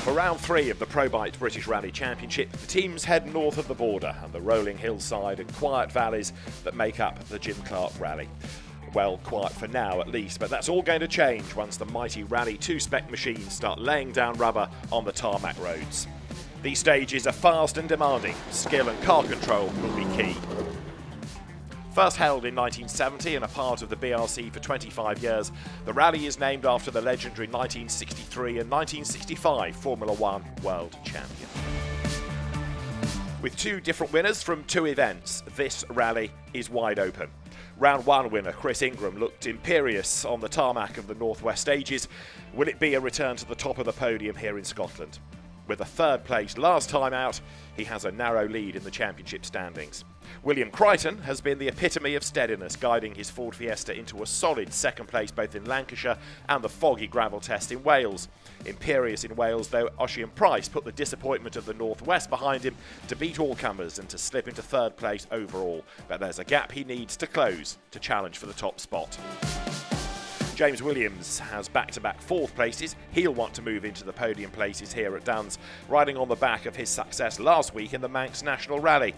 For round 3 of the Probite British Rally Championship, the teams head north of the border and the rolling hillside and quiet valleys that make up the Jim Clark Rally. Well, quiet for now at least, but that's all going to change once the mighty Rally2 spec machines start laying down rubber on the tarmac roads. These stages are fast and demanding. Skill and car control will be key. First held in 1970 and a part of the BRC for 25 years, the rally is named after the legendary 1963 and 1965 Formula One world champion. With 2 different winners from 2 events, this rally is wide open. Round 1 winner Chris Ingram looked imperious on the tarmac of the Northwest stages. Will it be a return to the top of the podium here in Scotland? With a 3rd place last time out, he has a narrow lead in the championship standings. William Creighton has been the epitome of steadiness, guiding his Ford Fiesta into a solid 2nd place both in Lancashire and the foggy gravel test in Wales. Imperious in Wales though, Ossian Price put the disappointment of the Northwest behind him to beat all comers and to slip into 3rd place overall. But there's a gap he needs to close to challenge for the top spot. James Williams has back-to-back 4th places. He'll want to move into the podium places here at Duns, riding on the back of his success last week in the Manx National Rally.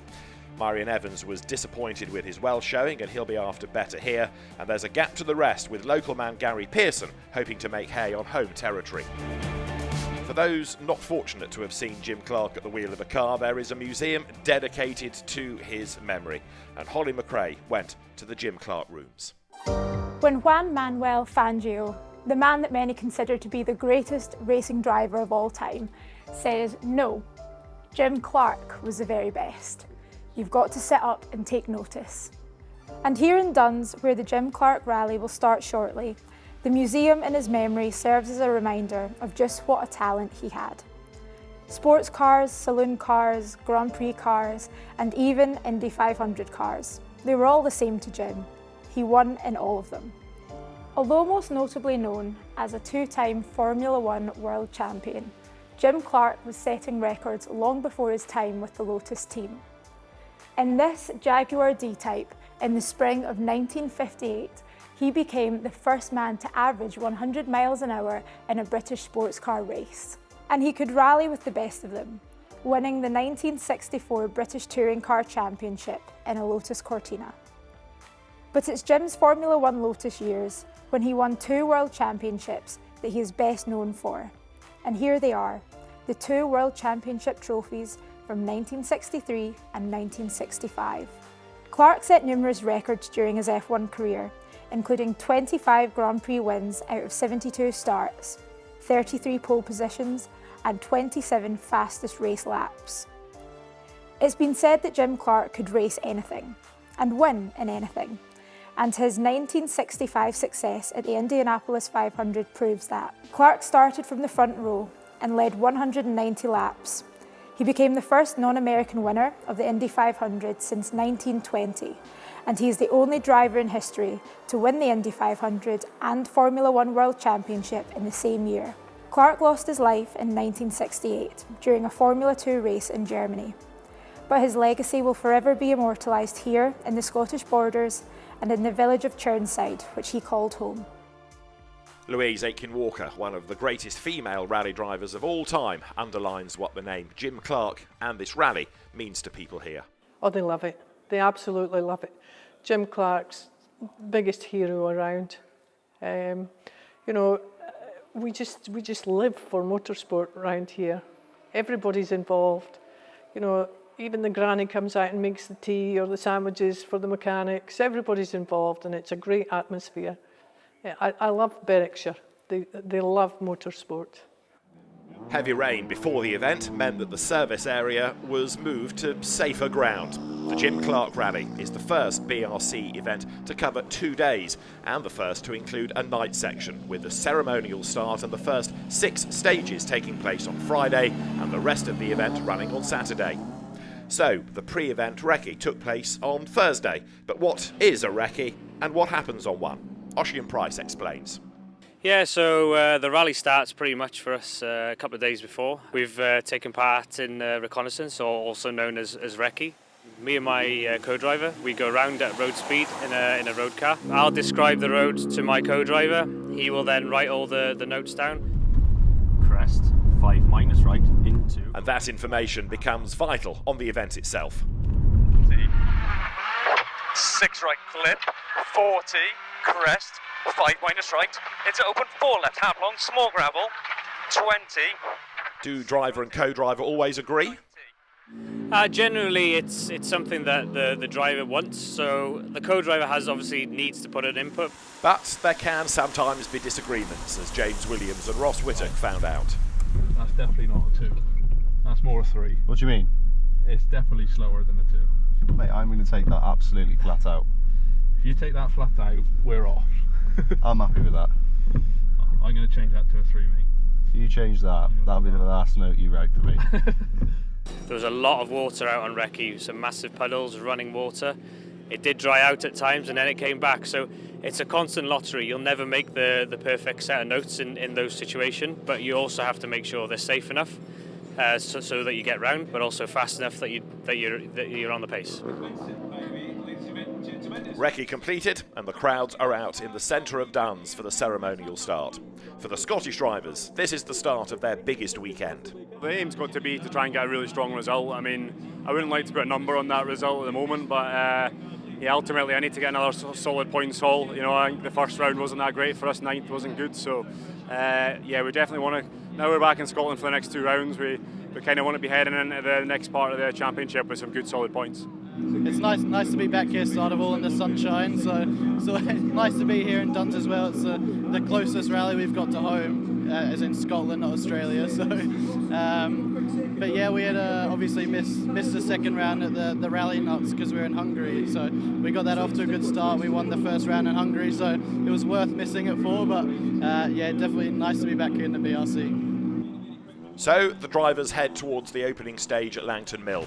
Marion Evans was disappointed with his Welsh showing and he'll be after better here, and there's a gap to the rest with local man Garry Pearson hoping to make hay on home territory. For those not fortunate to have seen Jim Clark at the wheel of a car, there is a museum dedicated to his memory, and Holly McRae went to the Jim Clark rooms. When Juan Manuel Fangio, the man that many consider to be the greatest racing driver of all time, said no, Jim Clark was the very best. You've got to sit up and take notice. And here in Duns, where the Jim Clark Rally will start shortly, the museum in his memory serves as a reminder of just what a talent he had. Sports cars, saloon cars, Grand Prix cars, and even Indy 500 cars. They were all the same to Jim. He won in all of them. Although most notably known as a 2-time Formula One world champion, Jim Clark was setting records long before his time with the Lotus team. In this Jaguar D-Type, in the spring of 1958, he became the first man to average 100 miles an hour in a British sports car race. And he could rally with the best of them, winning the 1964 British Touring Car Championship in a Lotus Cortina. But it's Jim's Formula One Lotus years, when he won 2 world championships, that he is best known for. And here they are, the 2 world championship trophies from 1963 and 1965. Clark set numerous records during his F1 career, including 25 Grand Prix wins out of 72 starts, 33 pole positions, and 27 fastest race laps. It's been said that Jim Clark could race anything, and win in anything, and his 1965 success at the Indianapolis 500 proves that. Clark started from the front row and led 190 laps. He became the first non-American winner of the Indy 500 since 1920, and he is the only driver in history to win the Indy 500 and Formula One World Championship in the same year. Clark lost his life in 1968 during a Formula 2 race in Germany, but his legacy will forever be immortalised here in the Scottish borders and in the village of Churnside, which he called home. Louise Aitken-Walker, one of the greatest female rally drivers of all time, underlines what the name Jim Clark and this rally means to people here. Oh, they love it. They absolutely love it. Jim Clark's biggest hero around. You know, we just live for motorsport around here. Everybody's involved. You know, even the granny comes out and makes the tea or the sandwiches for the mechanics. Everybody's involved, and it's a great atmosphere. I love Berwickshire. They love motorsport. Heavy rain before the event meant that the service area was moved to safer ground. The Jim Clark Rally is the first BRC event to cover 2 days and the first to include a night section, with the ceremonial start and the first 6 stages taking place on Friday and the rest of the event running on Saturday. So, the pre-event recce took place on Thursday. But what is a recce and what happens on one? Ossian Price explains. Yeah, so the rally starts pretty much for us a couple of days before. We've taken part in reconnaissance, or also known as recce. Me and my co-driver, we go around at road speed in a road car. I'll describe the road to my co-driver. He will then write all the notes down. Crest, 5 minus And that information becomes vital on the event itself. 6 right clip, 40, crest, 5 minus right, into open 4 left, half long, small gravel, 20. Do driver and co-driver always agree? Generally, it's something that the driver wants, so the co-driver obviously needs to put an input. But there can sometimes be disagreements, as James Williams and Ross Whittock found out. That's definitely not a 2. That's more a 3. What do you mean? It's definitely slower than a 2. Mate, I'm going to take that absolutely flat out. If you take that flat out, we're off. I'm happy with that. I'm going to change that to a 3, mate. If you change that, that'll be the last note you write for me. There was a lot of water out on recce, some massive puddles, running water. It did dry out at times and then it came back, so it's a constant lottery. You'll never make the perfect set of notes in those situations, but you also have to make sure they're safe enough so that you get round, but also fast enough that you're on the pace. Recce completed, and the crowds are out in the centre of Duns for the ceremonial start. For the Scottish drivers, this is the start of their biggest weekend. The aim's got to be to try and get a really strong result. I mean, I wouldn't like to put a number on that result at the moment, but yeah, ultimately I need to get another solid points haul. You know, I think the first round wasn't that great for us, 9th wasn't good, so yeah, we definitely want to, now we're back in Scotland for the next 2 rounds, we kind of want to be heading into the next part of the championship with some good solid points. It's nice to be back here, start of all in the sunshine, so nice to be here in Duns as well. It's the closest rally we've got to home, as in Scotland, not Australia, so but yeah, we had obviously missed the second round at the rally nuts because we were in Hungary, so we got that off to a good start. We won the first round in Hungary, so it was worth missing it for, but yeah, definitely nice to be back here in the BRC. So the drivers head towards the opening stage at Langton Mill.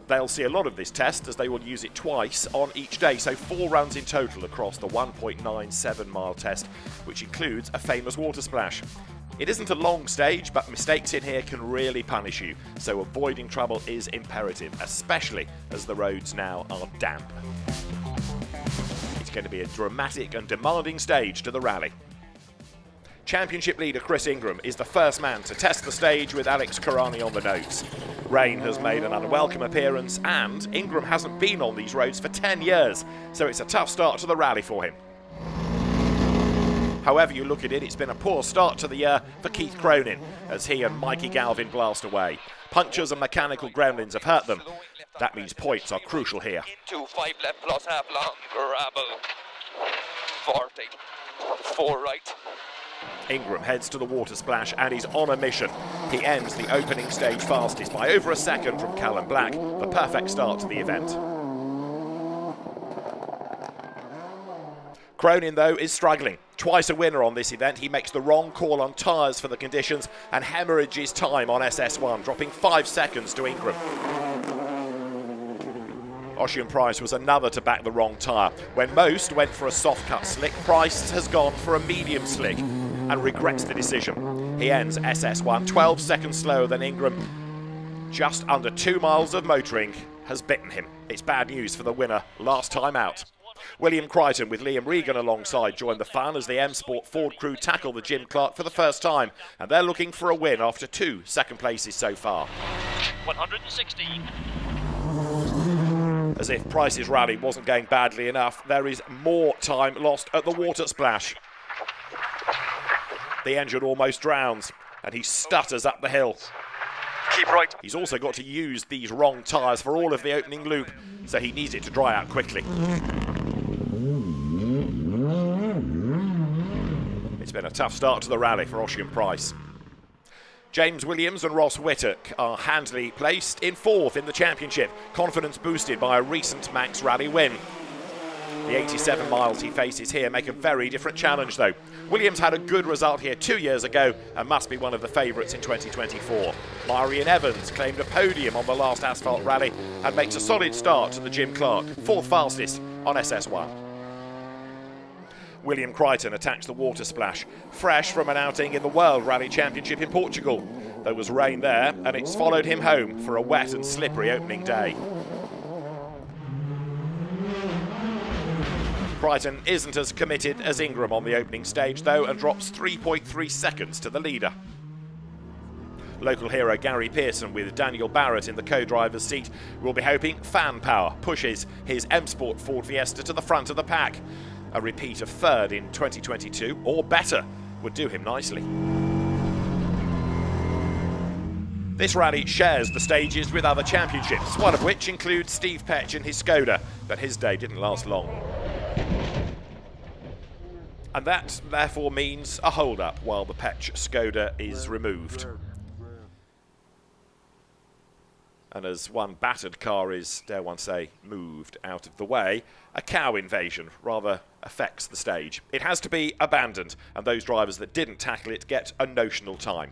They'll see a lot of this test as they will use it twice on each day, so 4 runs in total across the 1.97 mile test, which includes a famous water splash. It isn't a long stage, but mistakes in here can really punish you, so avoiding trouble is imperative, especially as the roads now are damp. It's going to be a dramatic and demanding stage to the rally. Championship leader Chris Ingram is the first man to test the stage with Alex Cronin on the notes. Rain has made an unwelcome appearance and Ingram hasn't been on these roads for 10 years, so it's a tough start to the rally for him. However you look at it, it's been a poor start to the year for Keith Cronin as he and Mikie Galvin blast away. Punctures and mechanical groundings have hurt them. That means points are crucial here. Into 5 left plus half long, gravel, 40, 4 right. Ingram heads to the water splash and he's on a mission. He ends the opening stage fastest by over a second from Callum Black, the perfect start to the event. Cronin, though, is struggling. Twice a winner on this event, he makes the wrong call on tyres for the conditions and hemorrhages time on SS1, dropping 5 seconds to Ingram. Ossian Price was another to back the wrong tyre. When most went for a soft cut slick, Price has gone for a medium slick and regrets the decision. He ends SS1 12 seconds slower than Ingram. Just under 2 miles of motoring has bitten him. It's bad news for the winner last time out. William Creighton with Liam Regan alongside joined the fun as the M-Sport Ford crew tackle the Jim Clark for the first time, and they're looking for a win after 2 second places so far. 160. As if Price's rally wasn't going badly enough, there is more time lost at the water splash. The engine almost drowns, and he stutters up the hill. Keep right. He's also got to use these wrong tyres for all of the opening loop, so he needs it to dry out quickly. It's been a tough start to the rally for Ossian Price. James Williams and Ross Whittock are handily placed in 4th in the championship, confidence boosted by a recent Manx Rally win. The 87 miles he faces here make a very different challenge though. Williams had a good result here 2 years ago and must be one of the favourites in 2024. Marion Evans claimed a podium on the last asphalt rally and makes a solid start to the Jim Clark, 4th fastest on SS1. William Creighton attacks the water splash, fresh from an outing in the World Rally Championship in Portugal. There was rain there, and it's followed him home for a wet and slippery opening day. Creighton isn't as committed as Ingram on the opening stage, though, and drops 3.3 seconds to the leader. Local hero Garry Pearson, with Daniel Barritt in the co-driver's seat, will be hoping fan power pushes his M Sport Ford Fiesta to the front of the pack. A repeat of third in 2022, or better, would do him nicely. This rally shares the stages with other championships, one of which includes Steve Petch and his Skoda, but his day didn't last long. And that therefore means a hold-up while the Petch Skoda is removed. And as one battered car is, dare one say, moved out of the way, a cow invasion rather affects the stage. It has to be abandoned, and those drivers that didn't tackle it get a notional time.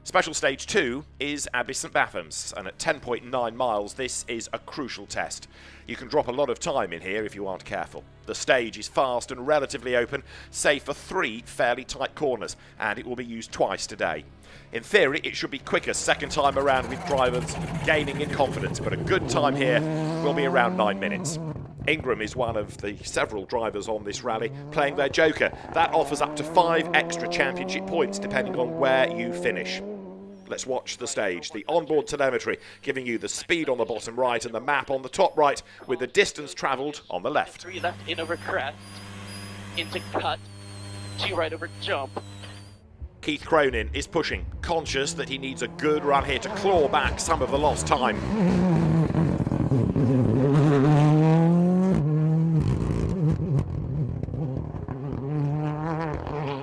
Special Stage 2 is Abbey St Bathans, and at 10.9 miles this is a crucial test. You can drop a lot of time in here if you aren't careful. The stage is fast and relatively open, save for 3 fairly tight corners, and it will be used twice today. In theory it should be quicker second time around, with drivers gaining in confidence, but a good time here will be around 9 minutes. Ingram is one of the several drivers on this rally playing their joker. That offers up to 5 extra championship points depending on where you finish. Let's watch the stage. The onboard telemetry giving you the speed on the bottom right and the map on the top right, with the distance travelled on the left. 3 left in over crest, into cut, 2 right over jump. Keith Cronin is pushing, conscious that he needs a good run here to claw back some of the lost time.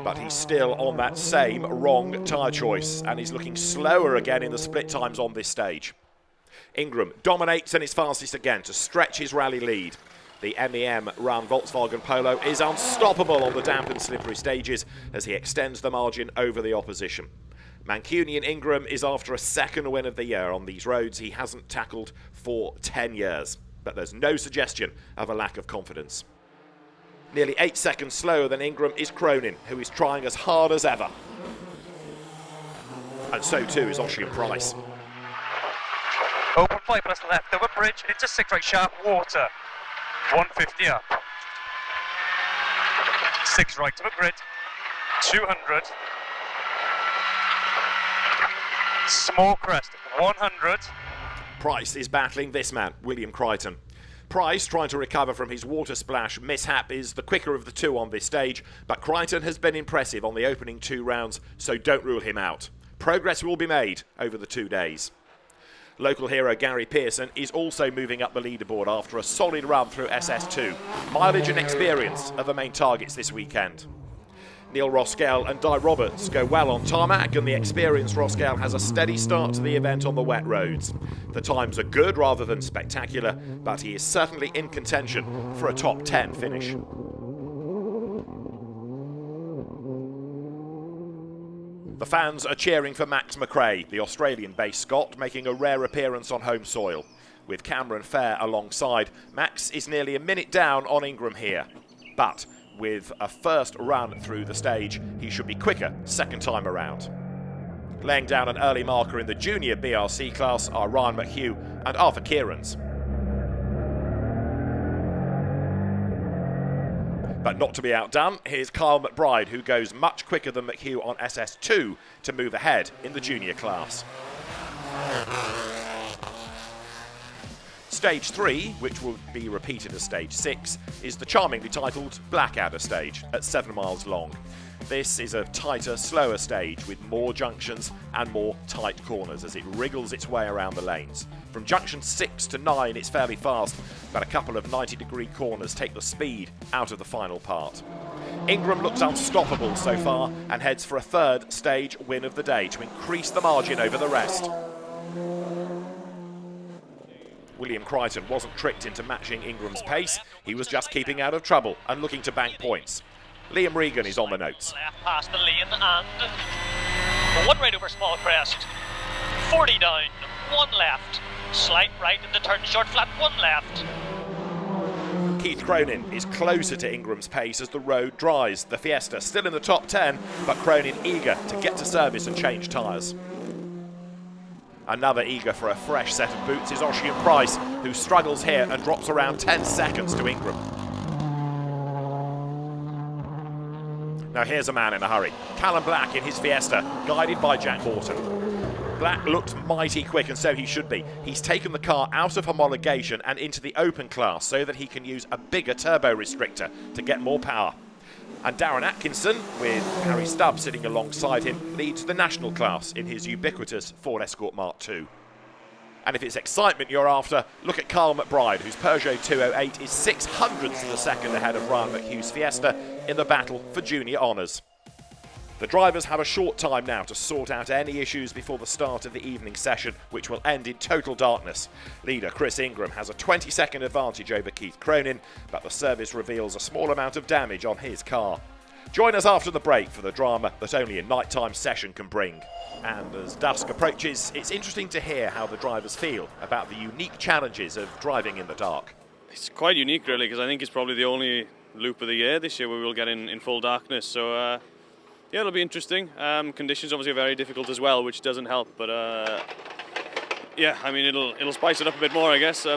But he's still on that same wrong tyre choice, and he's looking slower again in the split times on this stage. Ingram dominates and is fastest again to stretch his rally lead. The MEM run Volkswagen Polo is unstoppable on the damp and slippery stages as he extends the margin over the opposition. Mancunian Ingram is after a second win of the year on these roads he hasn't tackled for 10 years, but there's no suggestion of a lack of confidence. Nearly 8 seconds slower than Ingram is Cronin, who is trying as hard as ever. And so too is Ossian Price. Open 5 plus left over bridge into 6 right sharp water. 150 up. 6 right over grid. 200. Small crest. 100. Price is battling this man, William Creighton. Price, trying to recover from his watersplash mishap, is the quicker of the two on this stage, but Creighton has been impressive on the opening 2 rounds, so don't rule him out. Progress will be made over the 2 days. Local hero Garry Pearson is also moving up the leaderboard after a solid run through SS2. Mileage and experience are the main targets this weekend. Neil Roskell and Di Roberts go well on tarmac, and the experienced Roskell has a steady start to the event on the wet roads. The times are good rather than spectacular, but he is certainly in contention for a top 10 finish. The fans are cheering for Max McRae, the Australian-based Scot, making a rare appearance on home soil. With Cameron Fair alongside, Max is nearly a minute down on Ingram here. But with a first run through the stage, he should be quicker second time around. Laying down an early marker in the Junior BRC class are Ryan McHugh and Arthur Kierans. But not to be outdone, here's Kyle McBride, who goes much quicker than McHugh on SS2 to move ahead in the junior class. Stage 3, which will be repeated as Stage 6, is the charmingly titled Blackadder stage at 7 miles long. This is a tighter, slower stage with more junctions and more tight corners as it wriggles its way around the lanes. From junction 6 to 9 it's fairly fast, but a couple of 90-degree corners take the speed out of the final part. Ingram looks unstoppable so far and heads for a 3rd stage win of the day to increase the margin over the rest. William Creighton wasn't tricked into matching Ingram's pace, he was just keeping out of trouble and looking to bank points. Liam Regan is on the notes. Left past the lane and 1 right over small crest. 40 down, 1 left. Slight right into turn short flat, 1 left. Keith Cronin is closer to Ingram's pace as the road dries. The Fiesta still in the top 10, but Cronin eager to get to service and change tyres. Another eager for a fresh set of boots is Ossian Price, who struggles here and drops around 10 seconds to Ingram. Now here's a man in a hurry. Callum Black in his Fiesta, guided by Jack Morton. Black looked mighty quick, and so he should be. He's taken the car out of homologation and into the open class so that he can use a bigger turbo restrictor to get more power. And Darren Atkinson, with Harry Stubb sitting alongside him, leads the national class in his ubiquitous Ford Escort Mark II. And if it's excitement you're after, look at Carl McBride, whose Peugeot 208 is 600ths of a second ahead of Ryan McHugh's Fiesta in the battle for junior honours. The drivers have a short time now to sort out any issues before the start of the evening session, which will end in total darkness. Leader Chris Ingram has a 20-second advantage over Keith Cronin, but the service reveals a small amount of damage on his car. Join us after the break for the drama that only a nighttime session can bring. And as dusk approaches, it's interesting to hear how the drivers feel about the unique challenges of driving in the dark. It's quite unique, really, because I think it's probably the only loop of the year this year where we'll get in full darkness. So, yeah, it'll be interesting. Conditions obviously are very difficult as well, which doesn't help. But yeah, I mean, it'll spice it up a bit more, I guess.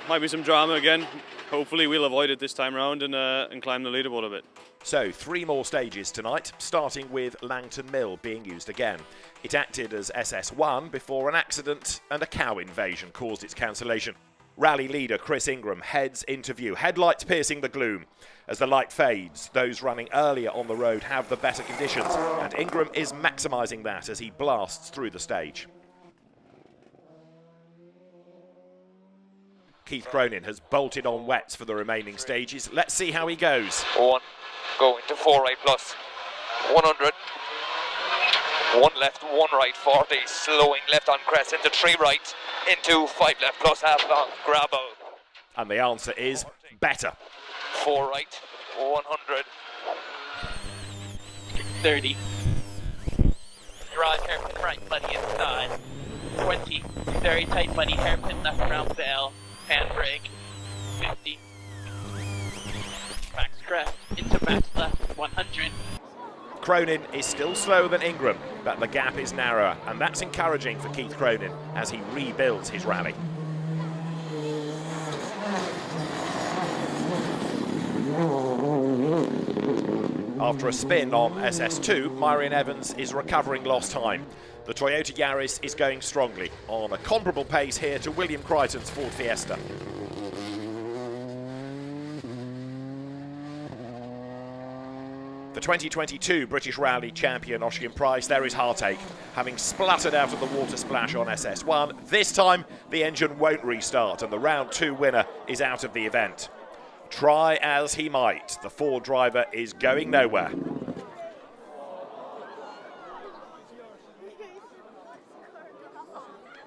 Might be some drama again. Hopefully, we'll avoid it this time around and climb the leaderboard a bit. So, 3 more stages tonight, starting with Langton Mill being used again. It acted as SS1 before an accident and a cow invasion caused its cancellation. Rally leader Chris Ingram heads into view, headlights piercing the gloom. As the light fades, those running earlier on the road have the better conditions, and Ingram is maximising that as he blasts through the stage. Keith Cronin has bolted on wets for the remaining stages. Let's see how he goes. 1, going to 4 right plus, 100, 1 left, 1 right, 40, slowing left on crest into 3 right, into 5 left plus half long, gravel. And the answer is better. 4 right, 100. 30. Garage hairpin right, buddy inside. 20. Very tight, buddy, hairpin left around bell. Handbrake. 50. Max crest into max left. 100. Cronin is still slower than Ingram, but the gap is narrower, and that's encouraging for Keith Cronin as he rebuilds his rally. After a spin on SS2, Myrion Evans is recovering lost time. The Toyota Yaris is going strongly, on a comparable pace here to William Creighton's Ford Fiesta. For 2022 British Rally champion Ossian Price, there is heartache. Having spluttered out of the water splash on SS1, this time the engine won't restart and the round 2 winner is out of the event. Try as he might, the Ford driver is going nowhere.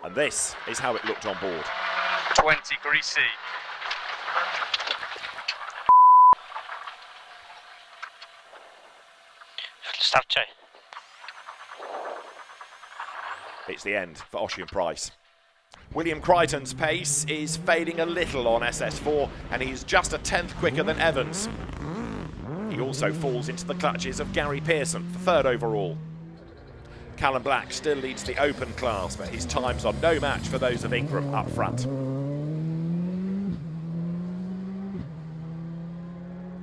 And this is how it looked on board. 20 greasy. Starczy. It's the end for Ossian Price. William Creighton's pace is fading a little on SS4 and he's just a 10th quicker than Evans. He also falls into the clutches of Garry Pearson for 3rd overall. Callum Black still leads the open class, but his times are no match for those of Ingram up front.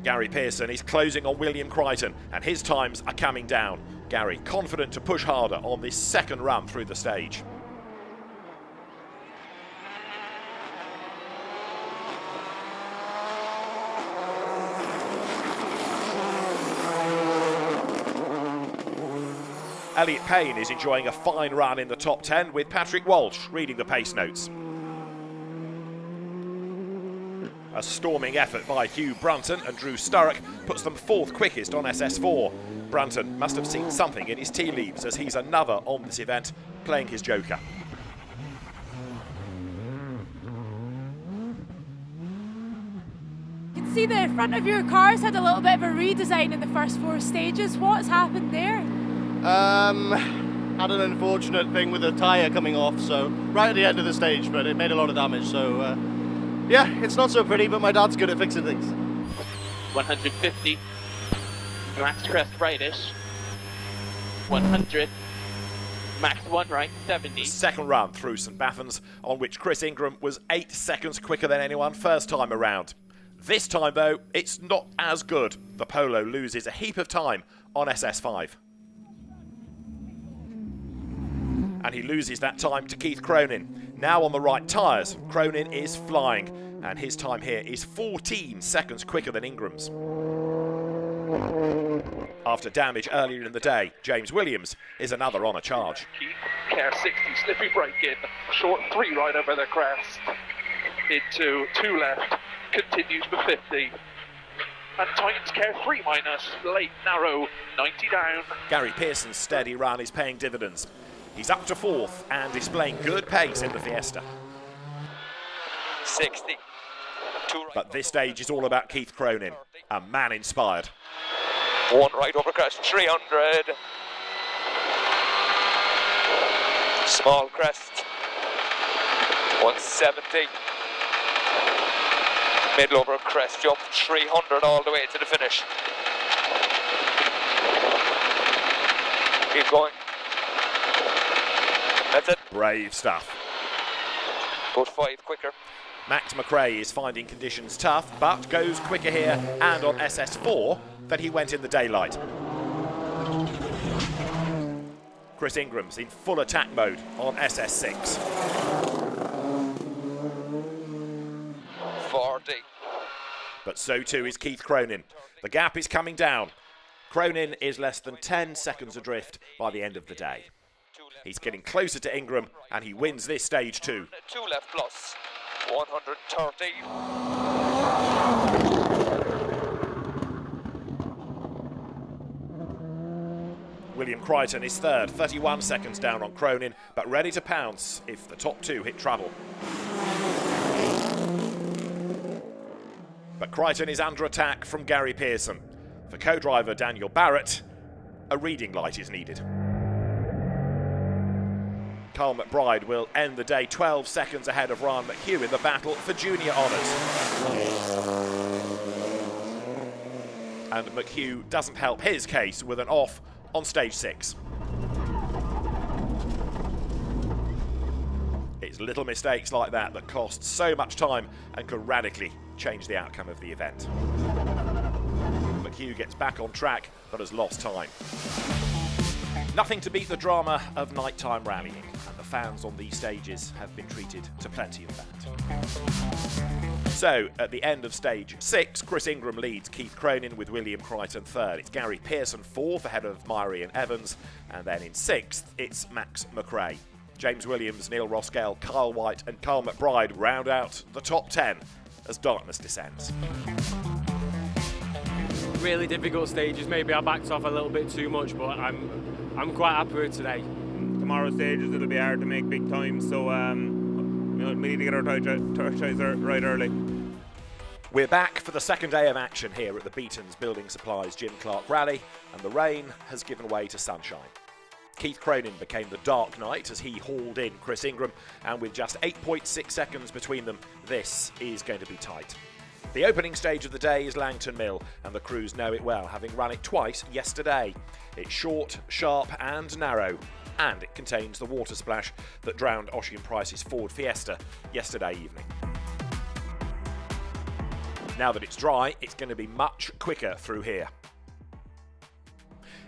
Garry Pearson is closing on William Creighton and his times are coming down. Garry confident to push harder on this second run through the stage. Elliot Payne is enjoying a fine run in the top 10 with Patrick Walsh reading the pace notes. A storming effort by Hugh Brunton and Drew Sturrock puts them 4th quickest on SS4. Brunton must have seen something in his tea leaves as he's another on this event playing his joker. You can see the front of your car's had a little bit of a redesign in the first 4 stages. What's happened there? Had an unfortunate thing with the tyre coming off, so right at the end of the stage, but it made a lot of damage, so yeah, it's not so pretty, but my dad's good at fixing things. 150. Max crest rightish. 100. Max 1 right, 70. Second run through St Bathans, on which Chris Ingram was 8 seconds quicker than anyone first time around. This time though, it's not as good. The Polo loses a heap of time on SS5. and he loses that time to Keith Cronin. Now on the right tyres, Cronin is flying, and his time here is 14 seconds quicker than Ingram's. After damage earlier in the day, James Williams is another on a charge. Care 60, slippy brake in, short 3 right over the crest, into 2 left, continues for 50. And tightens care 3 minus, late, narrow, 90 down. Garry Pearson's steady run is paying dividends. He's up to 4th and displaying good pace in the Fiesta. 60. But this stage is all about Keith Cronin, a man inspired. 1 right over crest, 300. Small crest, 170. Middle over crest jump, 300 all the way to the finish. Keep going. That's it. Brave stuff. About 5 quicker. Max McRae is finding conditions tough, but goes quicker here and on SS4 than he went in the daylight. Chris Ingram's in full attack mode on SS6. 40. But so too is Keith Cronin. The gap is coming down. Cronin is less than 10 seconds adrift by the end of the day. He's getting closer to Ingram, and he wins this stage too. 2 left plus, 130. William Creighton is 3rd, 31 seconds down on Cronin, but ready to pounce if the top 2 hit trouble. But Creighton is under attack from Garry Pearson. For co-driver Daniel Barritt, a reading light is needed. Carl McBride will end the day 12 seconds ahead of Ryan McHugh in the battle for junior honours. And McHugh doesn't help his case with an off on stage 6. It's little mistakes like that that cost so much time and could radically change the outcome of the event. McHugh gets back on track but has lost time. Nothing to beat the drama of nighttime rallying, and the fans on these stages have been treated to plenty of that. So, at the end of stage 6, Chris Ingram leads Keith Cronin with William Creighton 3rd. It's Garry Pearson 4th ahead of Myrie and Evans, and then in 6th, it's Max McRae. James Williams, Neil Roskell, Kyle White and Carl McBride round out the top 10 as darkness descends. Really difficult stages. Maybe I backed off a little bit too much, but I'm quite happy with today. Tomorrow's stages, it'll be hard to make big time, so we need to get our tires right early. We're back for the second day of action here at the Beatsons Building Supplies Jim Clark Rally, and the rain has given way to sunshine. Keith Cronin became the dark knight as he hauled in Chris Ingram, and with just 8.6 seconds between them, this is going to be tight. The opening stage of the day is Langton Mill, and the crews know it well, having run it twice yesterday. It's short, sharp and narrow, and it contains the water splash that drowned Ossian Price's Ford Fiesta yesterday evening. Now that it's dry, it's going to be much quicker through here.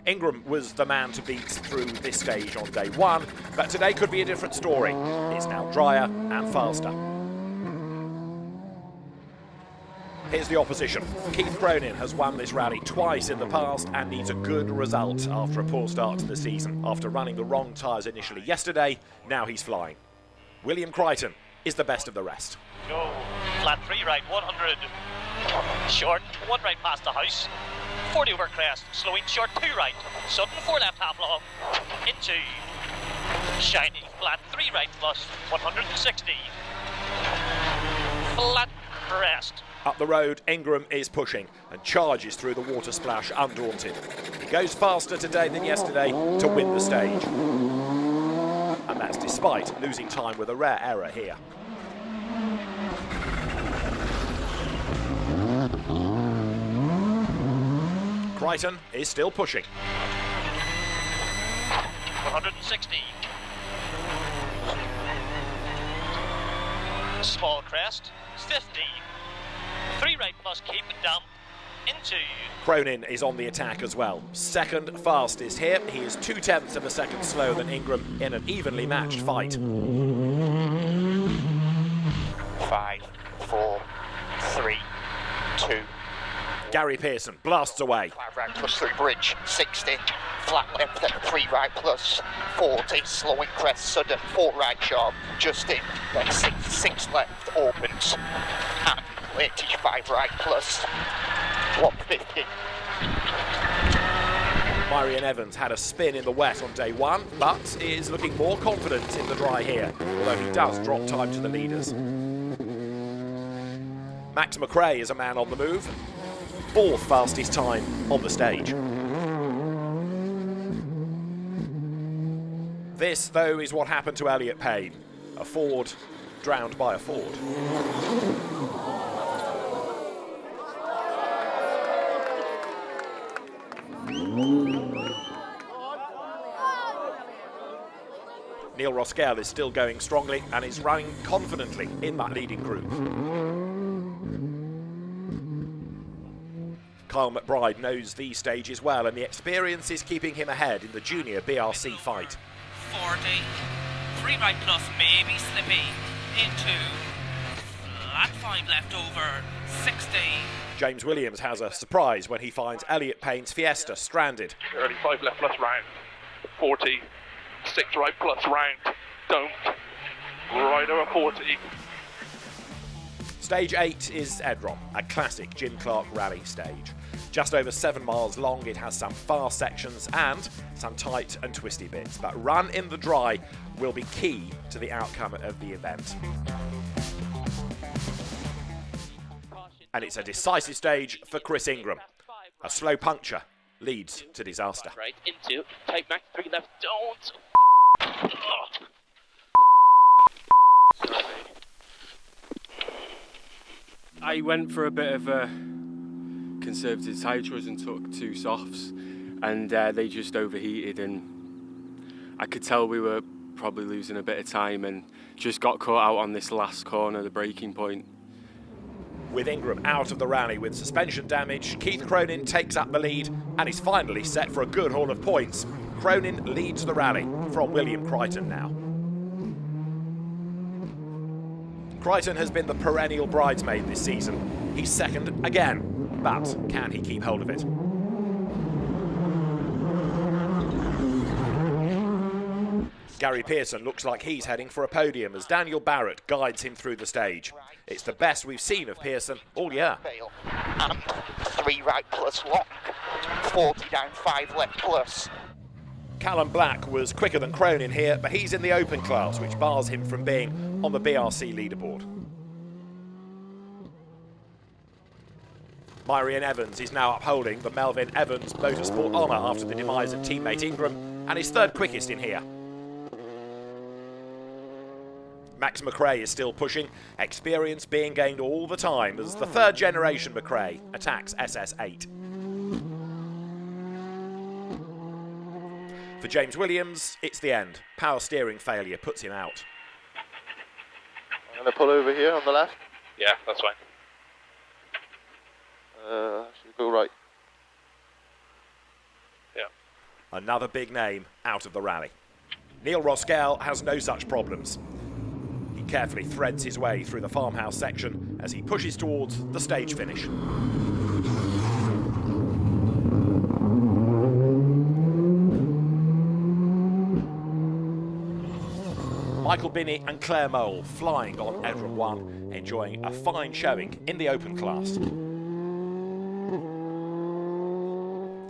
Ingram was the man to beat through this stage on day 1, but today could be a different story. It's now drier and faster. Here's the opposition. Keith Cronin has won this rally twice in the past and needs a good result after a poor start to the season. After running the wrong tyres initially yesterday, now he's flying. William Creighton is the best of the rest. Go. Flat 3 right, 100. Short, 1 right past the house. 40 over crest, slowing short 2 right. Sudden 4 left half long. Into shiny, flat 3 right plus, 160. Flat crest. Up the road, Ingram is pushing and charges through the water splash undaunted. He goes faster today than yesterday to win the stage. And that's despite losing time with a rare error here. Creighton is still pushing. 160. Small crest, 50. 3 right plus, keep it down. into Cronin is on the attack as well. Second fastest here. He is 0.2 of a second slower than Ingram in an evenly matched fight. 5, 4, 3, 2. Garry Pearson blasts away. 5 right plus through bridge, 60, flat left at 3 right plus, 40, slowing crest, sudden, 4 right sharp, just in, then 6 left, opens, and latest 5 right plus, 150. Marion Evans had a spin in the wet on day one, but is looking more confident in the dry here, although he does drop time to the leaders. Max McRae is a man on the move. 4th fastest time on the stage. This, though, is what happened to Elliot Payne. A Ford drowned by a Ford. Neil Roskell is still going strongly and is running confidently in that leading group. Kyle McBride knows these stages well, and the experience is keeping him ahead in the Junior BRC fight. 40, 3 right plus, maybe slippy, into flat 5 left over, 60. James Williams has a surprise when he finds Elliot Payne's Fiesta stranded. Early 5 left plus round, 40, 6 right plus round, don't, right over 40. Stage 8 is Edron, a classic Jim Clark rally stage. Just over 7 miles long, it has some fast sections and some tight and twisty bits, but run in the dry will be key to the outcome of the event. And it's a decisive stage for Chris Ingram. A slow puncture leads to disaster. right into tight back 3 left. Don't. I went for a bit of a conservative tyre choice and took 2 softs, and they just overheated, and I could tell we were probably losing a bit of time and just got caught out on this last corner, the braking point. With Ingram out of the rally with suspension damage, Keith Cronin takes up the lead and is finally set for a good haul of points. Cronin leads the rally from William Creighton now. Creighton has been the perennial bridesmaid this season. He's second again, but can he keep hold of it? Garry Pearson looks like he's heading for a podium as Daniel Barritt guides him through the stage. It's the best we've seen of Pearson all year. And 3 right plus lock, 40 down 5 left plus. Callum Black was quicker than Cronin here, but he's in the open class, which bars him from being on the BRC leaderboard. Marion Evans is now upholding the Melvin Evans Motorsport honour after the demise of teammate Ingram, and is 3rd quickest in here. Max McRae is still pushing, experience being gained all the time as the 3rd generation McRae attacks SS8. For James Williams, it's the end. Power steering failure puts him out. I'm going to pull over here on the left. Yeah, that's fine. Should go right. Yeah. Another big name out of the rally. Neil Roskell has no such problems. He carefully threads his way through the farmhouse section as he pushes towards the stage finish. Michael Binney and Claire Mole flying on Edron 1, enjoying a fine showing in the open class.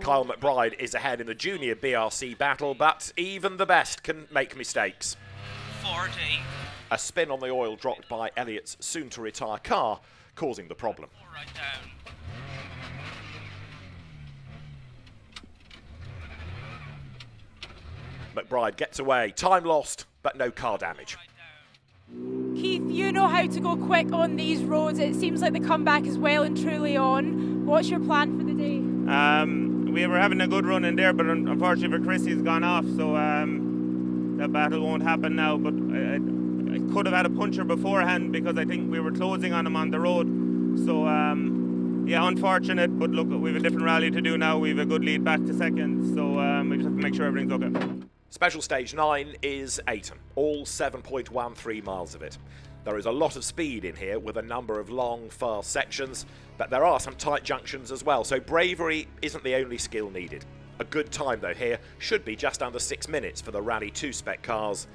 Kyle McBride is ahead in the Junior BRC battle, but even the best can make mistakes. 40. A spin on the oil dropped by Elliot's soon-to-retire car, causing the problem. 4 right down. McBride gets away, time lost, but no car damage. Keith, you know how to go quick on these roads. It seems like the comeback is well and truly on. What's your plan for the day? We were having a good run in there, but unfortunately for Chris, he's gone off, so that battle won't happen now. But I could have had a puncher beforehand because I think we were closing on him on the road. So yeah, unfortunate, but look, we have a different rally to do now. We have a good lead back to second, so we just have to make sure everything's okay. Special Stage 9 is Ayton, all 7.13 miles of it. There is a lot of speed in here with a number of long, fast sections, but there are some tight junctions as well, so bravery isn't the only skill needed. A good time though here should be just under 6 minutes for the Rally 2 spec cars,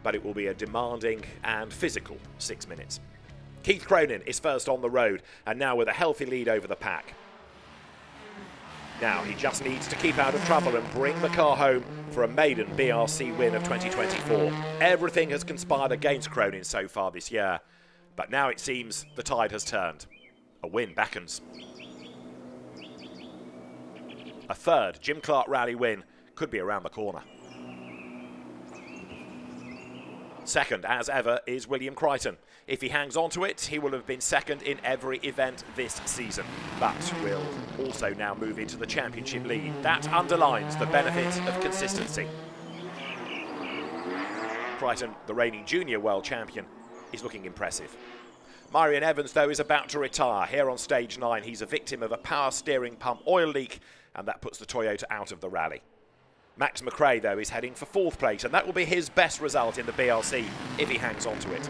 but it will be a demanding and physical 6 minutes. Keith Cronin is first on the road and now with a healthy lead over the pack. Now he just needs to keep out of trouble and bring the car home for a maiden BRC win of 2024. Everything has conspired against Cronin so far this year, but now it seems the tide has turned. A win beckons. A third Jim Clark Rally win could be around the corner. Second, as ever, is William Creighton. If he hangs on to it, he will have been second in every event this season, but will also now move into the championship lead. That underlines the benefit of consistency. Creighton, the reigning junior world champion, is looking impressive. Marion Evans, though, is about to retire. Here on stage 9, he's a victim of a power steering pump oil leak, and that puts the Toyota out of the rally. Max McRae, though, is heading for 4th place, and that will be his best result in the BRC if he hangs on to it.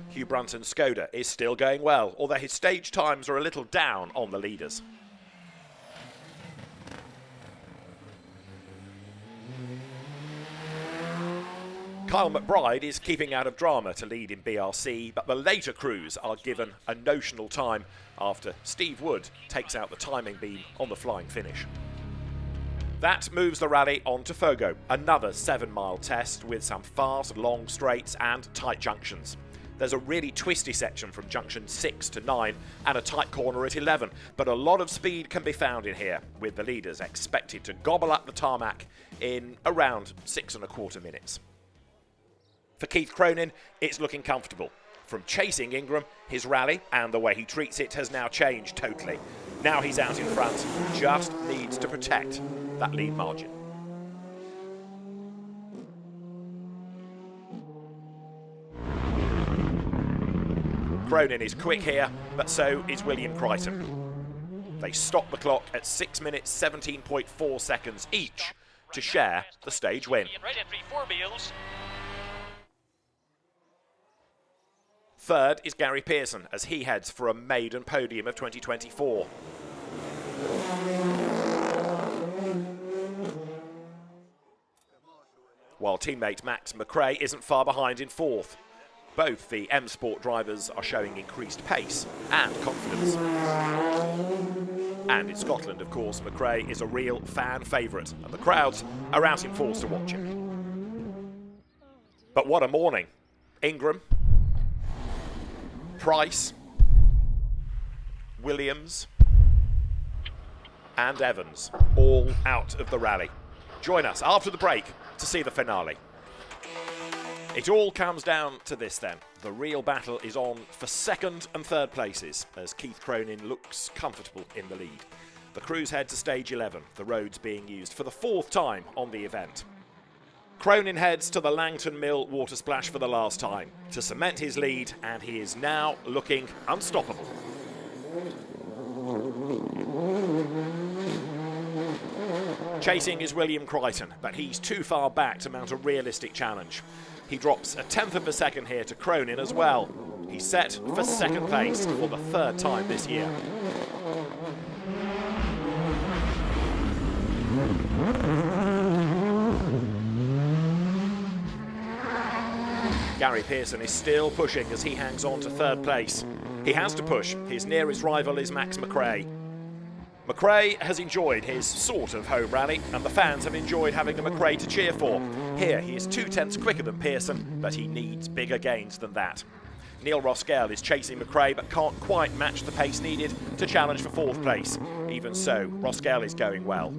Hugh Brunton's Skoda is still going well, although his stage times are a little down on the leaders. Kyle McBride is keeping out of drama to lead in BRC, but the later crews are given a notional time after Steve Wood takes out the timing beam on the flying finish. That moves the rally on to Fogo, another 7-mile test with some fast, long straights and tight junctions. There's a really twisty section from junction 6 to 9 and a tight corner at 11, but a lot of speed can be found in here, with the leaders expected to gobble up the tarmac in around 6.25 minutes. For Keith Cronin, it's looking comfortable. From chasing Ingram, his rally and the way he treats it has now changed totally. Now he's out in front, just needs to protect that lead margin. Cronin is quick here, but so is William Creighton. They stop the clock at 6 minutes 17.4 seconds each to share the stage win. Third is Garry Pearson as he heads for a maiden podium of 2024. While teammate Max McRae isn't far behind in 4th. Both the M Sport drivers are showing increased pace and confidence. And in Scotland, of course, McRae is a real fan favourite, and the crowds are out in force to watch him. But what a morning. Ingram, Price, Williams and Evans all out of the rally. Join us after the break to see the finale. It all comes down to this then. The real battle is on for 2nd and 3rd places as Keith Cronin looks comfortable in the lead. The crews head to stage 11, the roads being used for the 4th time on the event. Cronin heads to the Langton Mill watersplash for the last time to cement his lead, and he is now looking unstoppable. Chasing is William Creighton, but he's too far back to mount a realistic challenge. He drops a 1/10 of a second here to Cronin as well. He's set for 2nd place for the 3rd time this year. Garry Pearson is still pushing as he hangs on to 3rd place. He has to push. His nearest rival is Max McRae. McRae has enjoyed his sort of home rally, and the fans have enjoyed having a McRae to cheer for. Here he is 2/10 quicker than Pearson, but he needs bigger gains than that. Neil Roskell is chasing McRae but can't quite match the pace needed to challenge for 4th place. Even so, Roskell is going well.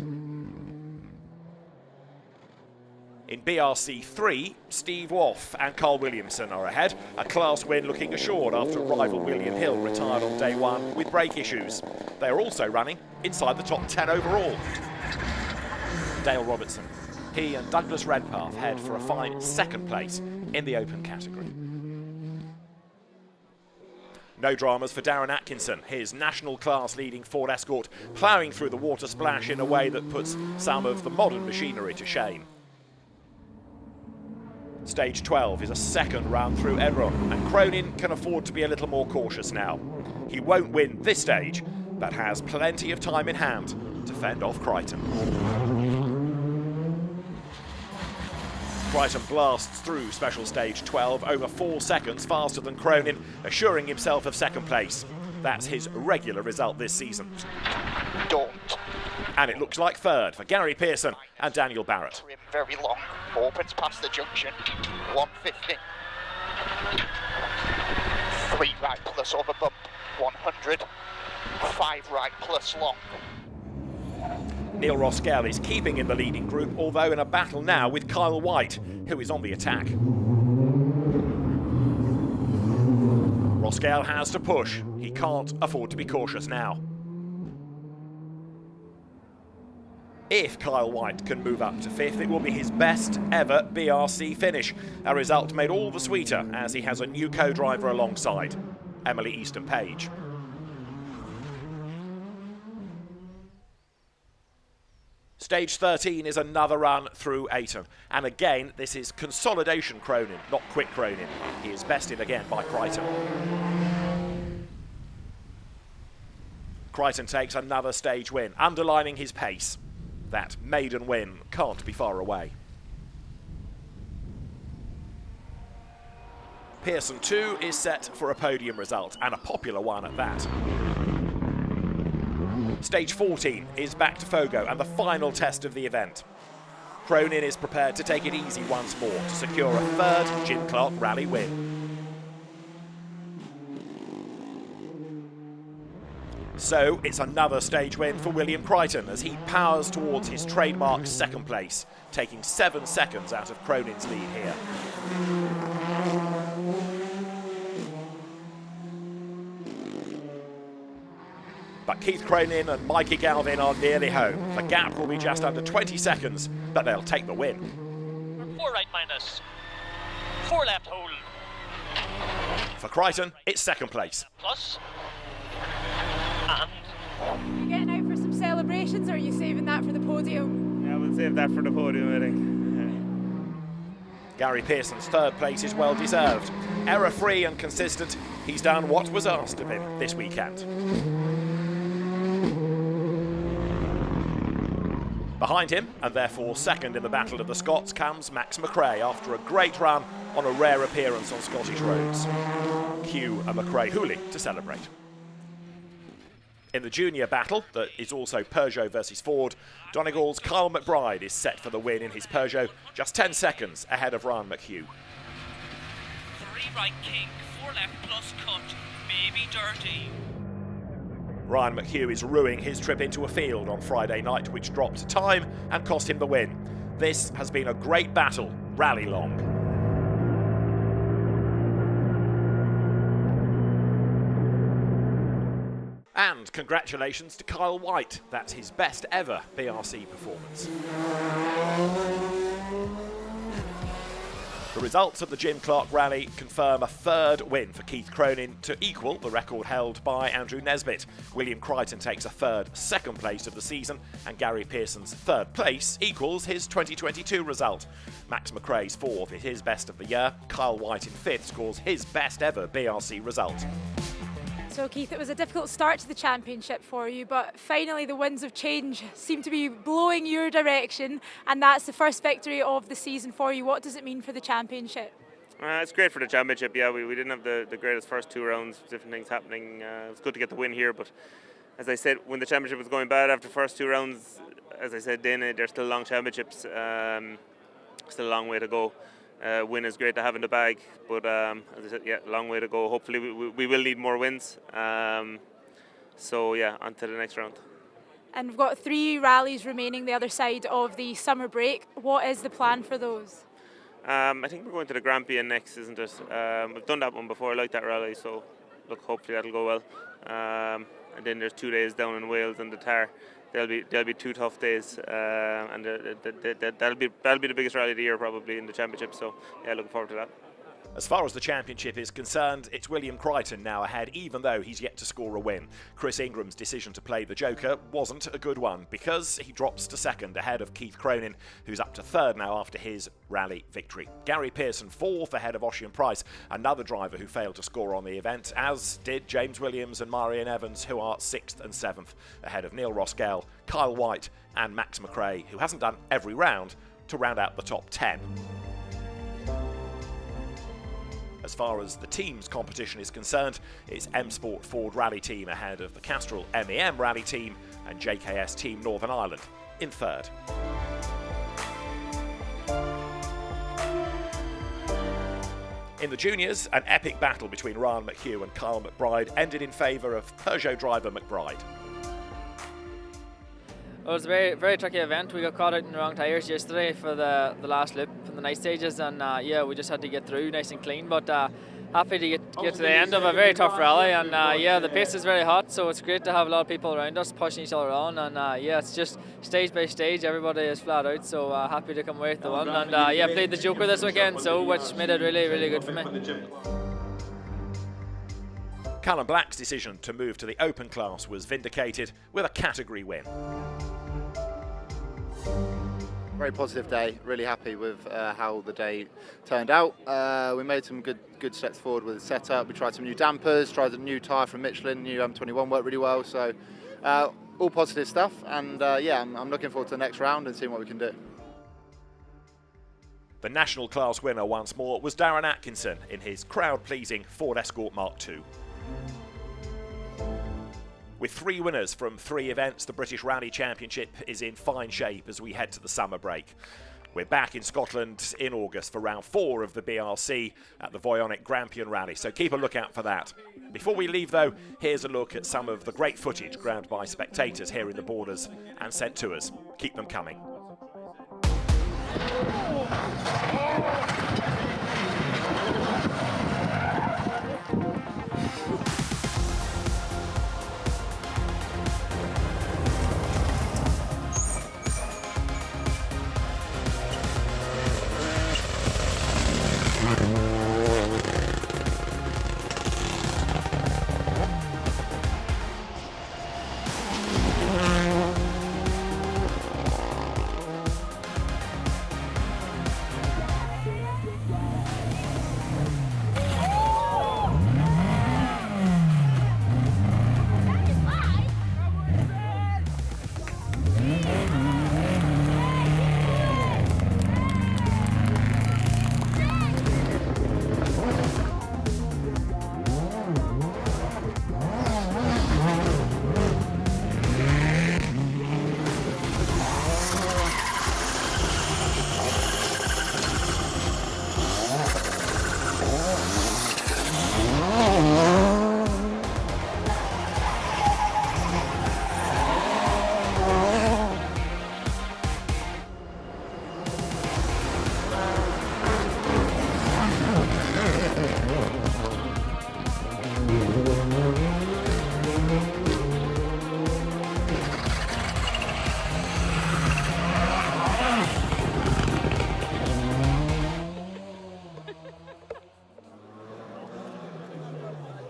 In BRC 3, Steve Woff and Carl Williamson are ahead. A class win looking assured after rival William Hill retired on day 1 with brake issues. They are also running inside the top 10 overall. Dale Robertson. He and Douglas Redpath head for a fine 2nd place in the open category. No dramas for Darren Atkinson, his national class leading Ford Escort ploughing through the water splash in a way that puts some of the modern machinery to shame. Stage 12 is a second run through Edron, and Cronin can afford to be a little more cautious now. He won't win this stage, but has plenty of time in hand to fend off Creighton. Creighton blasts through special stage 12 over 4 seconds faster than Cronin, assuring himself of second place. That's his regular result this season. Don't. And it looks like third for Garry Pearson and Daniel Barritt. Very long, opens past the junction, 150. 3 right plus over bump, 100. 5 right plus long. Neil Roskell is keeping in the leading group, although in a battle now with Kyle White, who is on the attack. Roskell has to push. He can't afford to be cautious now. If Kyle White can move up to 5th, it will be his best ever BRC finish. A result made all the sweeter as he has a new co-driver alongside, Emily Easton-Page. Stage 13 is another run through Ayton, and again this is consolidation Cronin, not quick Cronin. He is bested again by Creighton. Creighton takes another stage win, underlining his pace. That maiden win can't be far away. Pearson too is set for a podium result, and a popular one at that. Stage 14 is back to Fogo and the final test of the event. Cronin is prepared to take it easy once more to secure a third Jim Clark Rally win. So it's another stage win for William Creighton as he powers towards his trademark second place, taking 7 seconds out of Cronin's lead here. But Keith Cronin and Mikie Galvin are nearly home. The gap will be just under 20 seconds, but they'll take the win. 4 right minus, 4 left hold. For Creighton, it's second place. Plus, Are you getting out for some celebrations, or are you saving that for the podium? Yeah, we'll save that for the podium, I think. Garry Pearson's third place is well deserved. Error-free and consistent, he's done what was asked of him this weekend. Behind him, and therefore second in the Battle of the Scots, comes Max McRae after a great run on a rare appearance on Scottish roads. Cue a McRae hoolie to celebrate. In the junior battle, that is also Peugeot versus Ford, Donegal's Kyle McBride is set for the win in his Peugeot, just 10 seconds ahead of Ryan McHugh. 3 right kink, 4 left plus cut, maybe dirty. Ryan McHugh is ruining his trip into a field on Friday night, which dropped time and cost him the win. This has been a great battle, rally long. And congratulations to Kyle White. That's his best ever BRC performance. The results of the Jim Clark Rally confirm a third win for Keith Cronin to equal the record held by Andrew Nesbitt. William Creighton takes a third second place of the season, and Garry Pearson's third place equals his 2022 result. Max McRae's fourth is his best of the year. Kyle White in fifth scores his best ever BRC result. So Keith, it was a difficult start to the championship for you, but finally the winds of change seem to be blowing your direction, and that's the first victory of the season for you. What does it mean for the championship? It's great for the championship, yeah. We didn't have the greatest first 2 rounds, different things happening. It's good to get the win here, but as I said, when the championship was going bad after the first 2 rounds, as I said, then there's still long championships, still a long way to go. Win is great to have in the bag, but as I said, yeah, long way to go. Hopefully we will need more wins. So yeah, on to the next round. And we've got 3 rallies remaining the other side of the summer break. What is the plan for those? I think we're going to the Grampian next, isn't it? We've done that one before. I like that rally, so look, hopefully that'll go well. And then there's 2 days down in Wales and the Tar. They'll be 2 tough days, and that'll be the biggest rally of the year probably in the championship. So yeah, looking forward to that. As far as the championship is concerned, it's William Creighton now ahead, even though he's yet to score a win. Chris Ingram's decision to play the Joker wasn't a good one, because he drops to second ahead of Keith Cronin, who's up to third now after his rally victory. Garry Pearson fourth ahead of Ossian Price, another driver who failed to score on the event, as did James Williams and Marion Evans, who are 6th and 7th ahead of Neil Roskell, Kyle White and Max McRae, who hasn't done every round to round out the top 10. As far as the team's competition is concerned, it's M Sport Ford Rally Team ahead of the Castrol MEM Rally Team and JKS Team Northern Ireland in third. In the juniors, an epic battle between Ryan McHugh and Carl McBride ended in favour of Peugeot driver McBride. Well, it was a very, very tricky event. We got caught out in the wrong tyres yesterday for the last loop in the night stages, and yeah, we just had to get through nice and clean. But happy to get to the end of a very tough rally, and yeah, the pace is very hot, so it's great to have a lot of people around us pushing each other on. And yeah, it's just stage by stage, everybody is flat out. So happy to come away with the one, and yeah, played the Joker this weekend, so which made it really, really good for me. Callum Black's decision to move to the open class was vindicated with a category win. Very positive day, really happy with how the day turned out. We made some good steps forward with the setup. We tried some new dampers, tried a new tyre from Michelin, new M21 worked really well, so all positive stuff, and yeah, I'm looking forward to the next round and seeing what we can do. The national class winner once more was Darren Atkinson in his crowd-pleasing Ford Escort Mark II. With 3 winners from 3 events, the British Rally Championship is in fine shape as we head to the summer break. We're back in Scotland in August for round 4 of the BRC at the Voyonic Grampian Rally, so keep a lookout for that. Before we leave though, here's a look at some of the great footage grabbed by spectators here in the Borders and sent to us. Keep them coming.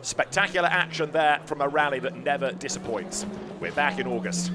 Spectacular action there from a rally that never disappoints. We're back in August.